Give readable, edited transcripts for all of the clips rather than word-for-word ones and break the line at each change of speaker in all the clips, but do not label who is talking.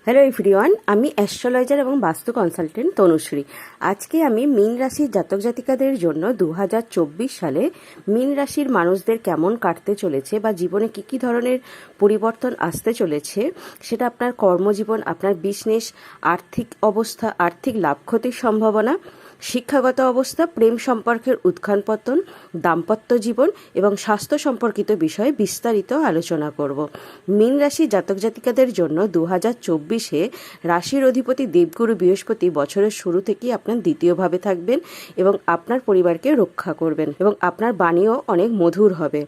Hello everyone, আমি astrologer এবং বাস্তু কনসালটেন্ট তনুশ্রী। আজকে আমি মীন রাশির জাতক জাতিকাদের জন্য 2024 সালে মীন রাশির মানুষদের কেমন কাটতে চলেছে বা জীবনে কী কী ধরনের পরিবর্তন আসতে চলেছে, সেটা আপনার কর্মজীবন, আপনার বিজনেস, আর্থিক অবস্থা, আর্থিক লাভ ক্ষতির সম্ভাবনা, শিক্ষাগত অবস্থা, প্রেম সম্পর্কের উত্থান পতন, দাম্পত্য জীবন এবং স্বাস্থ্য সম্পর্কিত বিষয়ে বিস্তারিত আলোচনা করব। মীন রাশির জাতক জাতিকাদের জন্য 2024-এ রাশির অধিপতি দেবগুরু বৃহস্পতি বছরের শুরু থেকেই আপনার দ্বিতীয়ভাবে থাকবেন এবং আপনার পরিবারকে রক্ষা করবেন এবং আপনার বাণীও অনেক মধুর হবে।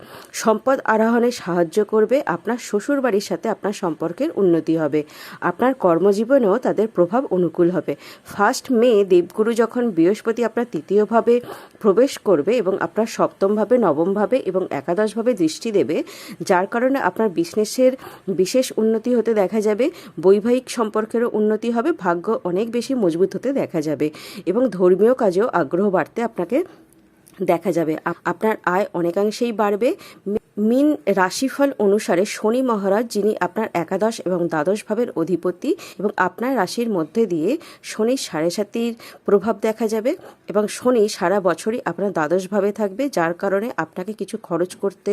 সম্পদ আরোহণে সাহায্য করবে, আপনার শ্বশুর বাড়ির সাথে আপনার সম্পর্কের উন্নতি হবে, আপনার কর্মজীবনেও তাদের প্রভাব অনুকূল হবে। 1 মে দেবগুরু যখন বৃহস্পতি আপনার তৃতীয়ভাবে প্রবেশ করবে এবং আপনার সপ্তমভাবে, নবমভাবে এবং একাদশভাবে দৃষ্টি দেবে, যার কারণে আপনার বিজনেসের বিশেষ উন্নতি হতে দেখা যাবে, বৈবাহিক সম্পর্কেরও উন্নতি হবে, ভাগ্য অনেক বেশি মজবুত হতে দেখা যাবে এবং ধর্মীয় কাজেও আগ্রহ বাড়তে আপনাকে দেখা যাবে। আপনার আয় অনেকাংশেই বাড়বে। মীন রাশিফল অনুসারে শনি মহারাজ, যিনি আপনার একাদশ এবং দ্বাদশ ভাবের অধিপতি, এবং আপনার রাশির মধ্যে দিয়ে শনির 7.5 প্রভাব দেখা যাবে এবং শনি সারা বছরই আপনার দ্বাদশ ভাবে থাকবে, যার কারণে আপনাকে কিছু খরচ করতে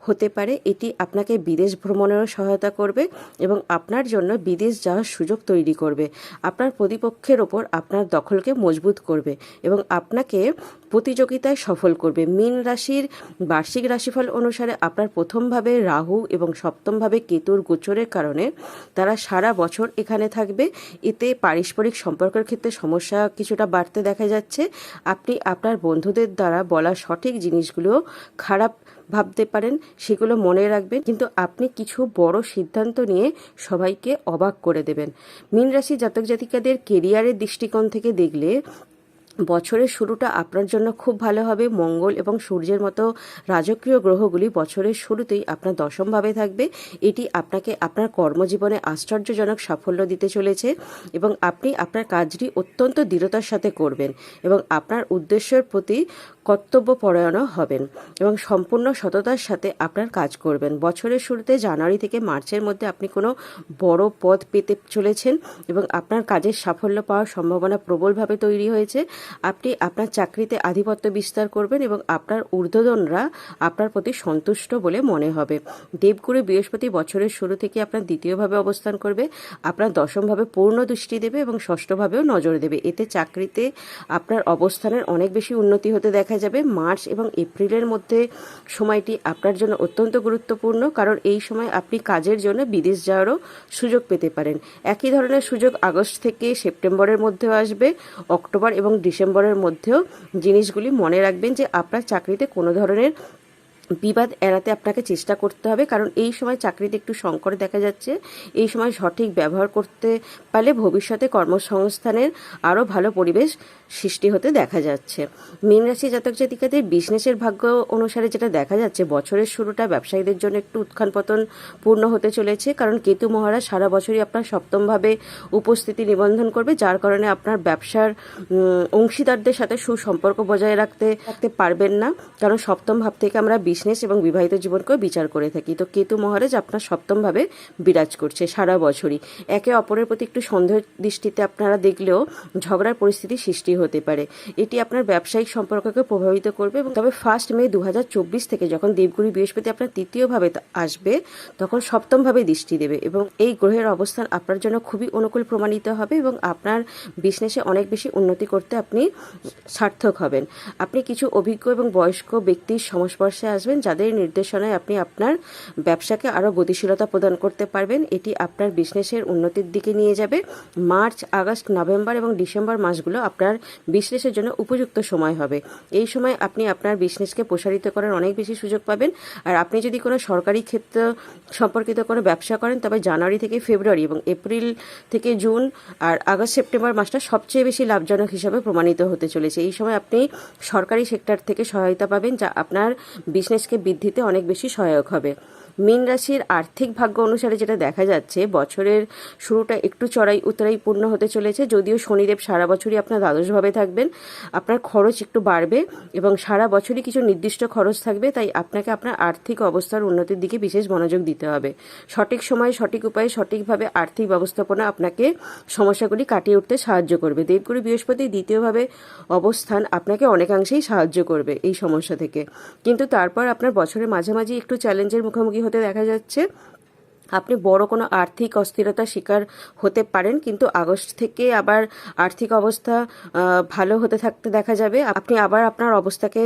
হতে পারে। এটি আপনাকে বিদেশ ভ্রমণেরও সহায়তা করবে এবং আপনার জন্য বিদেশ যাওয়ার সুযোগ তৈরি করবে। আপনার প্রতিপক্ষের ওপর আপনার দখলকে মজবুত করবে এবং আপনাকে প্রতিযোগিতায় সফল করবে। মীন রাশির বার্ষিক রাশিফল অনুসারে আপনার প্রথমভাবে রাহু এবং সপ্তমভাবে কেতুর গোচরের কারণে তারা সারা বছর এখানে থাকবে। এতে পারস্পরিক সম্পর্কের ক্ষেত্রে সমস্যা কিছুটা বাড়তে দেখা যাচ্ছে। আপনি আপনার বন্ধুদের দ্বারা বলা সঠিক জিনিসগুলো খারাপ ভাবতে পারেন, সেগুলো মনে রাখবেন, কিন্তু আপনি কিছু বড় সিদ্ধান্ত নিয়ে সবাইকে অবাক করে দেবেন। মীন রাশি জাতক জাতিকাদের কেরিয়ারের দৃষ্টিকোণ থেকে দেখলে বছরের শুরুটা আপনার জন্য খুব ভালো হবে। মঙ্গল এবং সূর্যের মতো রাজকীয় গ্রহগুলি বছরের শুরুতেই আপনার দশমভাবে থাকবে। এটি আপনাকে আপনার কর্মজীবনে আশ্চর্যজনক সাফল্য দিতে চলেছে এবং আপনি আপনার কাজটি অত্যন্ত দৃঢ়তার সাথে করবেন এবং আপনার উদ্দেশ্যের প্রতি কর্তব্যপরায়ণ হবেন এবং সম্পূর্ণ সততার সাথে আপনার কাজ করবেন। বছরের শুরুতে জানুয়ারি থেকে মার্চের মধ্যে আপনি কোনো বড় পদ পেতে চলেছেন এবং আপনার কাজের সাফল্য পাওয়ার সম্ভাবনা প্রবলভাবে তৈরি হয়েছে। আপনি আপনার চাকরিতে আধিপত্য বিস্তার করবেন এবং আপনার ঊর্ধ্বতনরা আপনার প্রতি সন্তুষ্ট বলে মনে হবে। দেবগুরু বৃহস্পতি বছরের শুরু থেকে আপনার দ্বিতীয়ভাবে অবস্থান করবে, আপনার দশমভাবে পূর্ণ দৃষ্টি দেবে এবং ষষ্ঠভাবেও নজর দেবে। এতে চাকরিতে আপনার অবস্থানের অনেক বেশি উন্নতি হতে দেখা যাবে। মার্চ এবং এপ্রিলের মধ্যে সময়টি আপনার জন্য অত্যন্ত গুরুত্বপূর্ণ, কারণ এই সময় আপনি কাজের জন্য বিদেশ যাওয়ারও সুযোগ পেতে পারেন। একই ধরনের সুযোগ আগস্ট থেকে সেপ্টেম্বরের মধ্যেও আসবে। অক্টোবর এবং ডিসেম্বরের মধ্যেও জিনিসগুলি মনে রাখবেন যে আপনার চাকরিতে কোনো ধরনের বিবাদ এড়াতে আপনাকে চেষ্টা করতে হবে, কারণ এই সময় চাকরিতে একটু সংকট দেখা যাচ্ছে। এই সময় সঠিক ব্যবহার করতে পারলে ভবিষ্যতে কর্মসংস্থানের আরও ভালো পরিবেশ সৃষ্টি হতে দেখা যাচ্ছে। মীন রাশি জাতক জাতিকাদের বিজনেসের ভাগ্য অনুসারে যেটা দেখা যাচ্ছে, বছরের শুরুটা ব্যবসায়ীদের জন্য একটু উত্থান পতন পূর্ণ হতে চলেছে, কারণ কেতু মহারাজ সারা বছরই আপনার সপ্তমভাবে উপস্থিতি নিবন্ধন করবে, যার কারণে আপনার ব্যবসার অংশীদারদের সাথে সুসম্পর্ক বজায় রাখতে পারবেন না, কারণ সপ্তম ভাব থেকে আমরা বিজনেস এবং বিবাহিত জীবনকেও বিচার করে থাকি। তো কেতু মহারাজ আপনার সপ্তমভাবে বিরাজ করছে সারা বছরই। একে অপরের প্রতি একটু সন্দেহ দৃষ্টিতে আপনারা দেখলেও ঝগড়ার পরিস্থিতি সৃষ্টি হতে পারে। এটি আপনার ব্যবসায়িক সম্পর্ককে প্রভাবিত করবে। এবং তবে 1 মে 2024 থেকে যখন দেবগুরু বৃহস্পতি আপনার তৃতীয়ভাবে আসবে, তখন সপ্তমভাবে দৃষ্টি দেবে এবং এই গ্রহের অবস্থান আপনার জন্য খুবই অনুকূল প্রমাণিত হবে এবং আপনার বিজনেসে অনেক বেশি উন্নতি করতে আপনি সার্থক হবেন। আপনি কিছু অভিজ্ঞ এবং বয়স্ক ব্যক্তির সংস্পর্শে আসবেন, যাদের নির্দেশনায় আপনি আপনার ব্যবসাকে আরও গতিশীলতা প্রদান করতে পারবেন। এটি আপনার বিজনেসের উন্নতির দিকে নিয়ে যাবে। মার্চ, আগস্ট, নভেম্বর এবং ডিসেম্বর মাসগুলো আপনার বিজনেসের জন্য উপযুক্ত সময় হবে। এই সময় আপনি আপনার বিজনেসকে প্রসারিত করার অনেক বেশি সুযোগ পাবেন। আর আপনি যদি কোনো সরকারি ক্ষেত্র সম্পর্কিত কোনো ব্যবসা করেন, তবে জানুয়ারি থেকে ফেব্রুয়ারি এবং এপ্রিল থেকে জুন আর আগস্ট সেপ্টেম্বর মাসটা সবচেয়ে বেশি লাভজনক হিসাবে প্রমাণিত হতে চলেছে। এই সময় আপনি সরকারি সেক্টর থেকে সহায়তা পাবেন, যা আপনার বিজনেসকে বৃদ্ধিতে অনেক বেশি সহায়ক হবে। মীন রাশির আর্থিক ভাগ্য অনুসারে যেটা দেখা যাচ্ছে, বছরের শুরুটা একটু চড়াই উতরাই পূর্ণ হতে চলেছে। যদিও শনিদেব সারা বছরই আপনার দ্বাদশভাবে থাকবেন, আপনার খরচ একটু বাড়বে এবং সারা বছরই কিছু নির্দিষ্ট খরচ থাকবে। তাই আপনাকে আপনার আর্থিক অবস্থার উন্নতির দিকে বিশেষ মনোযোগ দিতে হবে। সঠিক সময়ে সঠিক উপায়ে সঠিকভাবে আর্থিক ব্যবস্থাপনা আপনাকে সমস্যাগুলি কাটিয়ে উঠতে সাহায্য করবে। দেবগুরু বৃহস্পতির দ্বিতীয়ভাবে অবস্থান আপনাকে অনেকাংশেই সাহায্য করবে এই সমস্যা থেকে। কিন্তু তারপর আপনার বছরের মাঝামাঝি একটু চ্যালেঞ্জের মুখোমুখি হতে দেখা যাচ্ছে। আপনি বড় কোনো আর্থিক অস্থিরতার শিকার হতে পারেন, কিন্তু আগস্ট থেকে আবার আর্থিক অবস্থা ভালো হতে থাকতে দেখা যাবে। আপনি আবার আপনার অবস্থাকে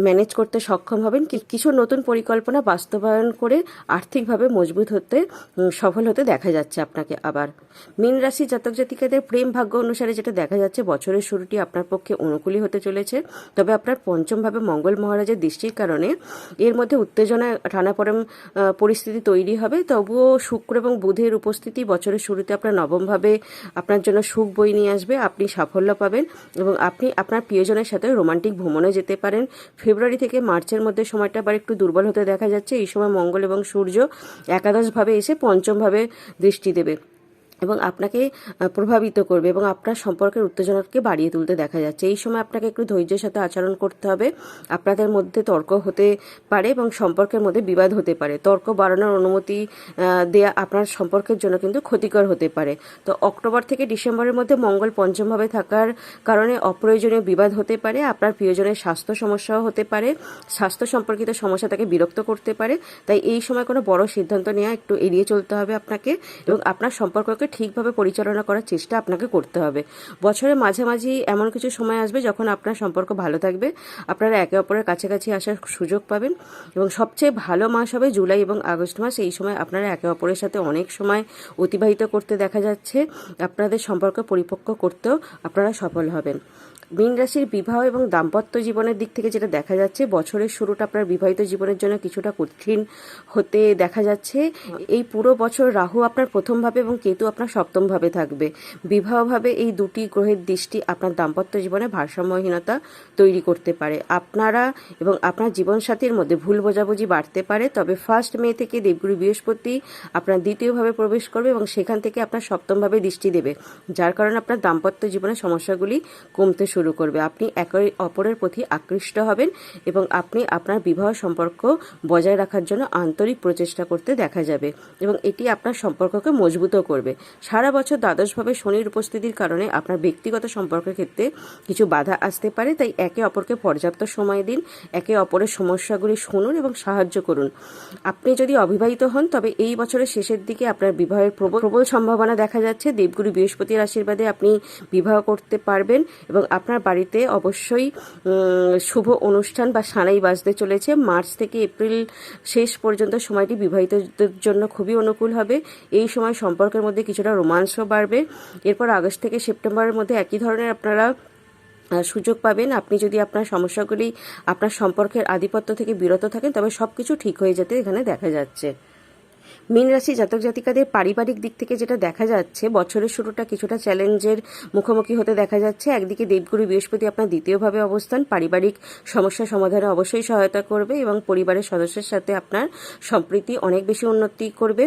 ম্যানেজ করতে সক্ষম হবেন। কিছু নতুন পরিকল্পনা বাস্তবায়ন করে আর্থিকভাবে মজবুত হতে সফল হতে দেখা যাচ্ছে আপনাকে। আবার মীন রাশি জাতক জাতিকাদের প্রেম ভাগ্য অনুসারে যেটা দেখা যাচ্ছে, বছরের শুরুটি আপনার পক্ষে অনুকূলই হতে চলেছে। তবে আপনার পঞ্চমভাবে মঙ্গল মহারাজের দৃষ্টির কারণে এর মধ্যে উত্তেজনা টানাপোড়েন পরিস্থিতি তৈরি হবে। তবুও শুক্র এবং বুধের উপস্থিতি বছরের শুরুতে আপনার নবমভাবে আপনার জন্য সুখ বয়ে নিয়ে আসবে। আপনি সাফল্য পাবেন এবং আপনি আপনার প্রিয়জনের সাথে রোমান্টিক ভ্রমণে যেতে পারেন। ফেব্রুয়ারি থেকে মার্চের মধ্যে সময়টা আবার একটু দুর্বল হতে দেখা যাচ্ছে। এই সময় মঙ্গল এবং সূর্য একাদশভাবে এসে পঞ্চমভাবে দৃষ্টি দেবে এবং আপনাকে প্রভাবিত করবে এবং আপনার সম্পর্কের উত্তেজনাকে বাড়িয়ে তুলতে দেখা যাচ্ছে। এই সময় আপনাকে একটু ধৈর্যের সাথে আচরণ করতে হবে। আপনাদের মধ্যে তর্ক হতে পারে এবং সম্পর্কের মধ্যে বিবাদ হতে পারে। তর্ক বাড়ানোর অনুমতি দেয়া আপনার সম্পর্কের জন্য কিন্তু ক্ষতিকর হতে পারে। তো অক্টোবর থেকে ডিসেম্বরের মধ্যে মঙ্গল পঞ্চমভাবে থাকার কারণে অপ্রয়োজনীয় বিবাদ হতে পারে। আপনার প্রিয়জনের স্বাস্থ্য সমস্যাও হতে পারে। স্বাস্থ্য সম্পর্কিত সমস্যা তাকে বিরক্ত করতে পারে। তাই এই সময় কোনো বড় সিদ্ধান্ত নেওয়া একটু এড়িয়ে চলতে হবে আপনাকে এবং আপনার সম্পর্ককে ঠিকভাবে পরিচালনা করার চেষ্টা আপনাকে করতে হবে। বছরের মাঝামাঝি এমন কিছু সময় আসবে যখন আপনার সম্পর্ক ভালো থাকবে, আপনারা একে অপরের কাছাকাছি আসার সুযোগ পাবেন এবং সবচেয়ে ভালো মাস হবে জুলাই এবং আগস্ট মাস। এই সময় আপনারা একে অপরের সাথে অনেক সময় অতিবাহিত করতে দেখা যাচ্ছে। আপনাদের সম্পর্ক পরিপক্ক করতেও আপনারা সফল হবেন। মীন রাশির বিবাহ এবং দাম্পত্য জীবনের দিক থেকে যেটা দেখা যাচ্ছে, বছরের শুরুটা আপনার বিবাহিত জীবনের জন্য কিছুটা কঠিন হতে দেখা যাচ্ছে। এই পুরো বছর রাহু আপনার প্রথমভাবে এবং কেতু আপনার সপ্তমভাবে থাকবে। বিবাহভাবে এই দুটি গ্রহের দৃষ্টি আপনার দাম্পত্য জীবনে ভারসাম্যহীনতা তৈরি করতে পারে। আপনারা এবং আপনার জীবনসাথীর মধ্যে ভুল বোঝাবুঝি বাড়তে পারে। তবে 1 মে থেকে দেবগুরু বৃহস্পতি আপনার দ্বিতীয়ভাবে প্রবেশ করবে এবং সেখান থেকে আপনার সপ্তমভাবে দৃষ্টি দেবে, যার কারণে আপনার দাম্পত্য জীবনের সমস্যাগুলি কমতে শুরু করবে। আপনি একে অপরের প্রতি আকৃষ্ট হবেন এবং আপনি আপনার বিবাহ সম্পর্ক বজায় রাখার জন্য আন্তরিক প্রচেষ্টা করতে দেখা যাবে এবং এটি আপনার সম্পর্ককে মজবুত করবে। সারা বছর দ্বাদশভাবে শনির উপস্থিতির কারণে আপনার ব্যক্তিগত সম্পর্কের ক্ষেত্রে কিছু বাধা আসতে পারে। তাই একে অপরকে পর্যাপ্ত সময় দিন, একে অপরের সমস্যাগুলি শুনুন এবং সাহায্য করুন। আপনি যদি অবিবাহিত হন তবে এই বছরের শেষের দিকে আপনার বিবাহের প্রবল সম্ভাবনা দেখা যাচ্ছে। দেবগুরু বৃহস্পতির আশীর্বাদে আপনি বিবাহ করতে পারবেন এবং আপনার বাড়িতে অবশ্যই শুভ অনুষ্ঠান বা সানাই বাজতে চলেছে। মার্চ থেকে এপ্রিল শেষ পর্যন্ত সময়টি বিবাহিতদের জন্য খুবই অনুকূল হবে। এই সময় সম্পর্কের মধ্যে কিছুটা রোমান্সও বাড়বে। এরপর আগস্ট থেকে সেপ্টেম্বরের মধ্যে একই ধরনের আপনারা সুযোগ পাবেন। আপনি যদি আপনার সমস্যাগুলি আপনার সম্পর্কের আধিপত্য থেকে বিরত থাকেন তবে সবকিছু ঠিক হয়ে যেতে এখানে দেখা যাচ্ছে। মীন রাশি জাতক জাতিকাদের পারিবারিক দিক থেকে যেটা দেখা যাচ্ছে, বছরের শুরুটা কিছুটা চ্যালেঞ্জের মুখোমুখি হতে দেখা যাচ্ছে। একদিকে দেবগুরু বৃহস্পতি আপনার দ্বিতীয়ভাবে অবস্থান পারিবারিক সমস্যা সমাধানে অবশ্যই সহায়তা করবে এবং পরিবারের সদস্যের সাথে আপনার সম্প্রীতি অনেক বেশি উন্নতি করবে।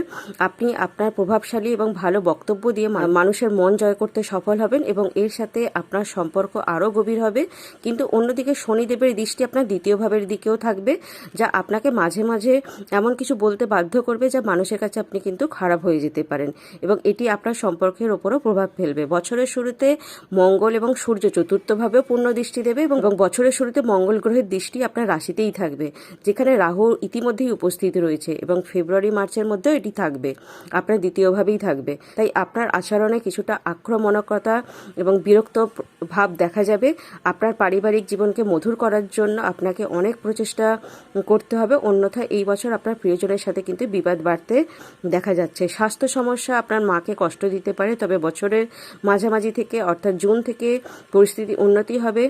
আপনি আপনার প্রভাবশালী এবং ভালো বক্তব্য দিয়ে মানুষের মন জয় করতে সফল হবেন এবং এর সাথে আপনার সম্পর্ক আরও গভীর হবে। কিন্তু অন্যদিকে শনিদেবের দৃষ্টি আপনার দ্বিতীয় ভাবের দিকেও থাকবে, যা আপনাকে মাঝে মাঝে এমন কিছু বলতে বাধ্য করবে যা মানুষের কাছে আপনি কিন্তু খারাপ হয়ে যেতে পারেন এবং এটি আপনার সম্পর্কের ওপরও প্রভাব ফেলবে। বছরের শুরুতে মঙ্গল এবং সূর্য চতুর্থভাবেও পূর্ণ দৃষ্টি দেবে এবং বছরের শুরুতে মঙ্গল গ্রহের দৃষ্টি আপনার রাশিতেই থাকবে, যেখানে রাহু ইতিমধ্যেই উপস্থিত রয়েছে এবং ফেব্রুয়ারি মার্চের মধ্যেও এটি থাকবে, আপনার দ্বিতীয়ভাবেই থাকবে। তাই আপনার আচরণে কিছুটা আক্রমণকতা এবং বিরক্ত ভাব দেখা যাবে। আপনার পারিবারিক জীবনকে মধুর করার জন্য আপনাকে অনেক প্রচেষ্টা করতে হবে, অন্যথায় এই বছর আপনার প্রিয়জনের সাথে কিন্তু বিবাদ বাড়তে দেখা যাচ্ছে। স্বাস্থ্য সমস্যা আপনার মাকে কষ্ট দিতে পারে, তবে বছরের মাঝামাঝি থেকে অর্থাৎ জুন থেকে পরিস্থিতি উন্নতি হবে।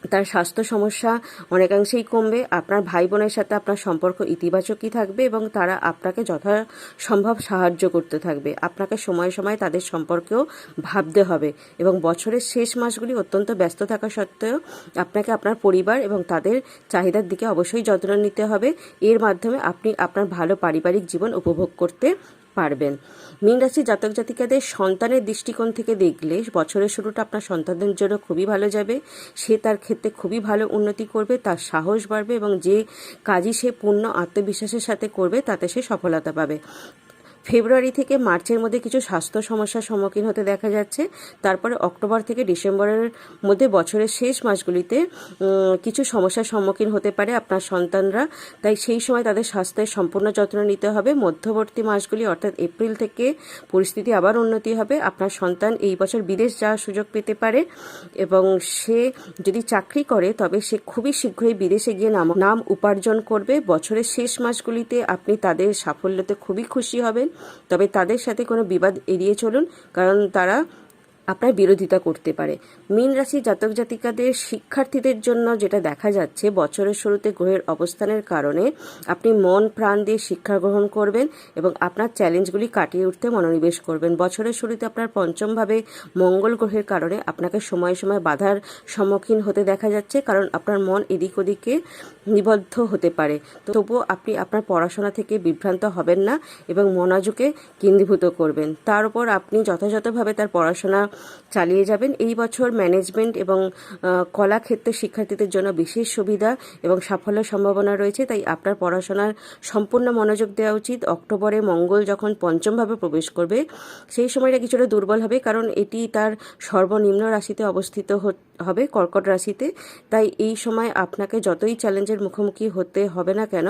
তার স্বাস্থ্য সমস্যা অনেকাংশেই কমবে। আপনার ভাই বোনের সাথে আপনার সম্পর্ক ইতিবাচকই থাকবে এবং তারা আপনাকে যথাসম্ভব সাহায্য করতে থাকবে। আপনাকে সময়ে সময়ে তাদের সম্পর্কেও ভাবতে হবে এবং বছরের শেষ মাসগুলি অত্যন্ত ব্যস্ত থাকা সত্ত্বেও আপনাকে আপনার পরিবার এবং তাদের চাহিদার দিকে অবশ্যই যত্ন নিতে হবে। এর মাধ্যমে আপনি আপনার ভালো পারিবারিক জীবন উপভোগ করতে পারবেন। মীন রাশির জাতক জাতিকাদের সন্তানের দৃষ্টিকোণ থেকে দেখলে বছরের শুরুটা আপনার সন্তানদের জন্য খুবই ভালো যাবে। সে তার ক্ষেত্রে খুবই ভালো উন্নতি করবে, তার সাহস বাড়বে এবং যে কাজই সে পূর্ণ আত্মবিশ্বাসের সাথে করবে তাতে সে সফলতা পাবে। ফেব্রুয়ারি থেকে মার্চের মধ্যে কিছু স্বাস্থ্য সমস্যার সম্মুখীন হতে দেখা যাচ্ছে। তারপরে অক্টোবর থেকে ডিসেম্বরের মধ্যে বছরের শেষ মাসগুলিতে কিছু সমস্যার সম্মুখীন হতে পারে আপনার সন্তানরা, তাই সেই সময় তাদের স্বাস্থ্যের সম্পূর্ণ যত্ন নিতে হবে। মধ্যবর্তী মাসগুলি অর্থাৎ এপ্রিল থেকে পরিস্থিতি আবার উন্নতি হবে। আপনার সন্তান এই বছর বিদেশ যাওয়ার সুযোগ পেতে পারে এবং সে যদি চাকরি করে তবে সে খুবই শীঘ্রই বিদেশে গিয়ে নাম উপার্জন করবে। বছরের শেষ মাসগুলিতে আপনি তাদের সাফল্যতে খুবই খুশি হবেন, তবে তাদের সাথে কোনো বিবাদ এড়িয়ে চলুন, কারণ তারা আপনার বিরোধিতা করতে পারে। মীন রাশি জাতক জাতিকাদের শিক্ষার্থীদের জন্য যেটা দেখা যাচ্ছে, বছরের শুরুতে গ্রহের অবস্থানের কারণে আপনি মন প্রাণ দিয়ে শিক্ষা গ্রহণ করবেন এবং আপনার চ্যালেঞ্জগুলি কাটিয়ে উঠতে মনোনিবেশ করবেন। বছরের শুরুতে আপনার পঞ্চমভাবে মঙ্গল গ্রহের কারণে আপনাকে সময়ে সময়ে বাধার সম্মুখীন হতে দেখা যাচ্ছে, কারণ আপনার মন এদিক ওদিকে নিবদ্ধ হতে পারে। তবুও আপনি আপনার পড়াশোনা থেকে বিভ্রান্ত হবেন না এবং মনোযোগে কেন্দ্রীভূত করবেন। তার উপর আপনি যথাযথভাবে তার পড়াশোনা চালিয়ে যাবেন। এই বছর ম্যানেজমেন্ট এবং কলা ক্ষেত্রে শিক্ষার্থীদের জন্য বিশেষ সুবিধা এবং সাফল্যের সম্ভাবনা রয়েছে, তাই আপনার পড়াশোনার সম্পূর্ণ মনোযোগ দেওয়া উচিত। অক্টোবরে মঙ্গল যখন পঞ্চমভাবে প্রবেশ করবে সেই সময়টা কিছুটা দুর্বল হবে, কারণ এটি তার সর্বনিম্ন রাশিতে অবস্থিত হবে, কর্কট রাশিতে। তাই এই সময় আপনাকে যতই চ্যালেঞ্জের মুখোমুখি হতে হবে না কেন,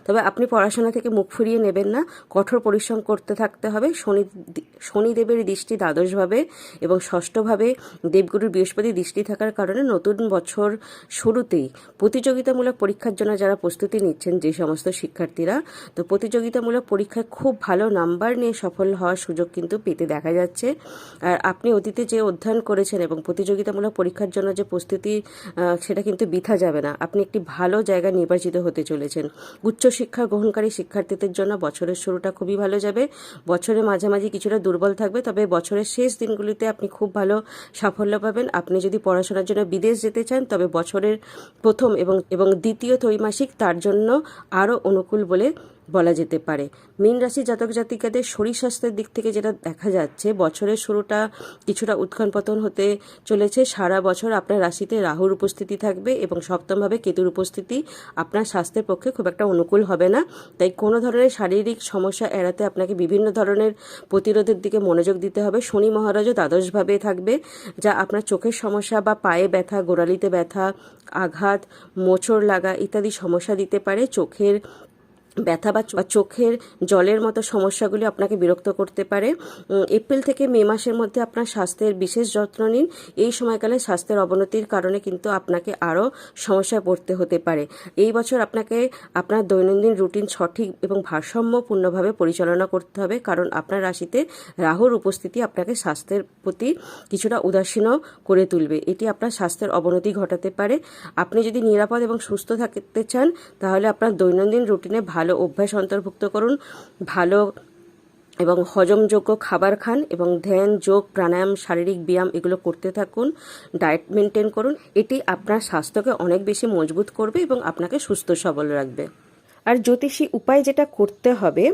তবে আপনি পড়াশোনা থেকে মুখ ফিরিয়ে নেবেন না, কঠোর পরিশ্রম করতে থাকতে হবে। শনিদেবের দৃষ্টি দ্বাদশভাবে এবং ষষ্ঠভাবে দেবগুরুর বৃহস্পতি দৃষ্টি থাকার কারণে নতুন বছর শুরুতেই প্রতিযোগিতামূলক পরীক্ষার জন্য যারা প্রস্তুতি নিচ্ছেন, যে সমস্ত শিক্ষার্থীরা, তো প্রতিযোগিতামূলক পরীক্ষায় খুব ভালো নাম্বার নিয়ে সফল হওয়ার সুযোগ কিন্তু পেতে দেখা যাচ্ছে। আর আপনি অতীতে যে অধ্যয়ন করেছেন এবং প্রতিযোগিতামূলক পরীক্ষার জন্য যে প্রস্তুতি, সেটা কিন্তু বৃথা যাবে না। আপনি একটি ভালো জায়গায় নির্বাচিত হতে চলেছেন। উচ্চশিক্ষা গ্রহণকারী শিক্ষার্থীদের জন্য বছরের শুরুটা খুবই ভালো যাবে। বছরের মাঝামাঝি কিছুটা দুর্বল থাকবে, তবে বছরের শেষ দিনগুলিতে আপনি খুব ভালো সাফল্য পাবেন। আপনি যদি পড়াশোনার জন্য বিদেশ যেতে চান তবে বছরের প্রথম এবং দ্বিতীয় ত্রৈমাসিক তার জন্য আরও অনুকূল বলে বলা যেতে পারে। মীন রাশি জাতক জাতিকাদের শরীর স্বাস্থ্যের দিক থেকে যেটা দেখা যাচ্ছে, বছরের শুরুটা কিছুটা উত্থান পতন হতে চলেছে। সারা বছর আপনার রাশিতে রাহুর উপস্থিতি থাকবে এবং সপ্তমভাবে কেতুর উপস্থিতি আপনার স্বাস্থ্যের পক্ষে খুব একটা অনুকূল হবে না। তাই কোনো ধরনের শারীরিক সমস্যা এড়াতে আপনাকে বিভিন্ন ধরনের প্রতিরোধের দিকে মনোযোগ দিতে হবে। শনি মহারাজও দ্বাদশভাবে থাকবে, যা আপনার চোখের সমস্যা বা পায়ে ব্যথা, গোড়ালিতে ব্যথা, আঘাত, মোচড় লাগা ইত্যাদি সমস্যা দিতে পারে। চোখের ব্যথা বা চোখের জলের মতো সমস্যাগুলি আপনাকে বিরক্ত করতে পারে। এপ্রিল থেকে মে মাসের মধ্যে আপনার স্বাস্থ্যের বিশেষ যত্ন নিন। এই সময়কালে স্বাস্থ্যের অবনতির কারণে কিন্তু আপনাকে আরও সমস্যায় পড়তে হতে পারে। এই বছর আপনাকে আপনার দৈনন্দিন রুটিন সঠিক এবং ভারসাম্যপূর্ণভাবে পরিচালনা করতে হবে, কারণ আপনার রাশিতে রাহুর উপস্থিতি আপনাকে স্বাস্থ্যের প্রতি কিছুটা উদাসীনও করে তুলবে। এটি আপনার স্বাস্থ্যের অবনতি ঘটাতে পারে। আপনি যদি নিরাপদ এবং সুস্থ থাকতে চান তাহলে আপনার দৈনন্দিন রুটিনে ভালো অভ্যাস অন্তর্ভুক্ত করুন, ভালো এবং হজমযোগ্য খাবার খান এবং ধ্যান, যোগ, প্রাণায়াম, শারীরিক ব্যায়াম এগুলো করতে থাকুন, ডায়েট মেনটেন করুন। এটি আপনার স্বাস্থ্যকে অনেক বেশি মজবুত করবে এবং আপনাকে সুস্থ সবল রাখবে। আর জ্যোতিষী উপায় যেটা করতে হবে,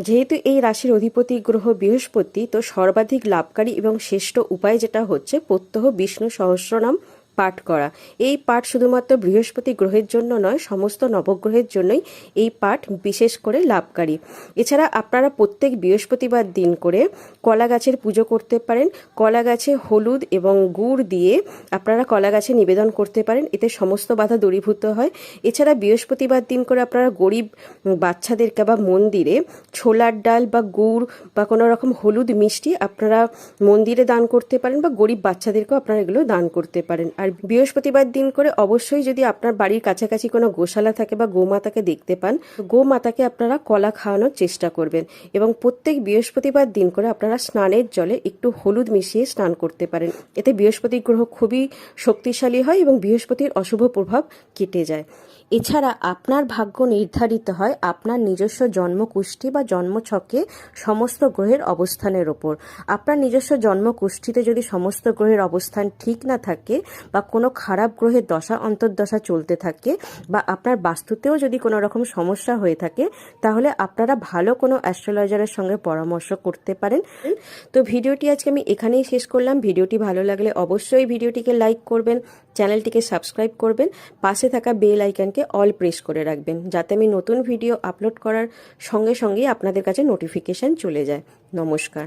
যেহেতু এই রাশির অধিপতি গ্রহ বৃহস্পতি, তো সর্বাধিক লাভকারী এবং শ্রেষ্ঠ উপায় যেটা হচ্ছে প্রত্যহ বিষ্ণু সহস্রনাম পাঠ করা। এই পাঠ শুধুমাত্র বৃহস্পতি গ্রহের জন্য নয়, সমস্ত নবগ্রহের জন্যই এই পাঠ বিশেষ করে লাভকারী। এছাড়া আপনারা প্রত্যেক বৃহস্পতিবার দিন করে কলা গাছের পুজো করতে পারেন। কলা গাছে হলুদ এবং গুড় দিয়ে আপনারা কলা গাছে নিবেদন করতে পারেন, এতে সমস্ত বাধা দূরীভূত হয়। এছাড়া বৃহস্পতিবার দিন করে আপনারা গরিব বাচ্চাদেরকে বা মন্দিরে ছোলার ডাল বা গুড় বা কোনো রকম হলুদ মিষ্টি আপনারা মন্দিরে দান করতে পারেন বা গরিব বাচ্চাদেরকেও আপনারা এগুলো দান করতে পারেন। আর বৃহস্পতিবার দিন করে অবশ্যই যদি আপনার বাড়ির কাছাকাছি কোনো গোশালা থাকে বা গোমাতাকে দেখতে পান, গোমাতাকে আপনারা কলা খাওয়ানোর চেষ্টা করবেন। এবং প্রত্যেক বৃহস্পতিবার দিন করে আপনারা স্নানের জলে একটু হলুদ মিশিয়ে স্নান করতে পারেন। এতে বৃহস্পতি গ্রহ খুবই শক্তিশালী হয় এবং বৃহস্পতির অশুভ প্রভাব কেটে যায়। এছাড়া আপনার ভাগ্য নির্ধারিত হয় আপনার নিজস্ব জন্মকুষ্ঠী বা জন্মছকে সমস্ত গ্রহের অবস্থানের ওপর। আপনার নিজস্ব জন্মকুষ্ঠীতে যদি সমস্ত গ্রহের অবস্থান ঠিক না থাকে বা কোনো খারাপ গ্রহের দশা অন্তর্দশা চলতে থাকে বা আপনার বাস্তুতেও যদি কোনো রকম সমস্যা হয়ে থাকে, তাহলে আপনারা ভালো কোনো অ্যাস্ট্রোলজারের সঙ্গে পরামর্শ করতে পারেন। তো ভিডিওটি আজকে আমি এখানেই শেষ করলাম। ভিডিওটি ভালো লাগলে অবশ্যই ভিডিওটিকে লাইক করবেন, চ্যানেলটিকে সাবস্ক্রাইব করবেন, পাশে থাকা বেল আইকনকে অল প্রেস করে রাখবেন, যাতে আমি নতুন ভিডিও আপলোড করার সঙ্গে সঙ্গেই আপনাদের কাছে নোটিফিকেশন চলে যায়। নমস্কার।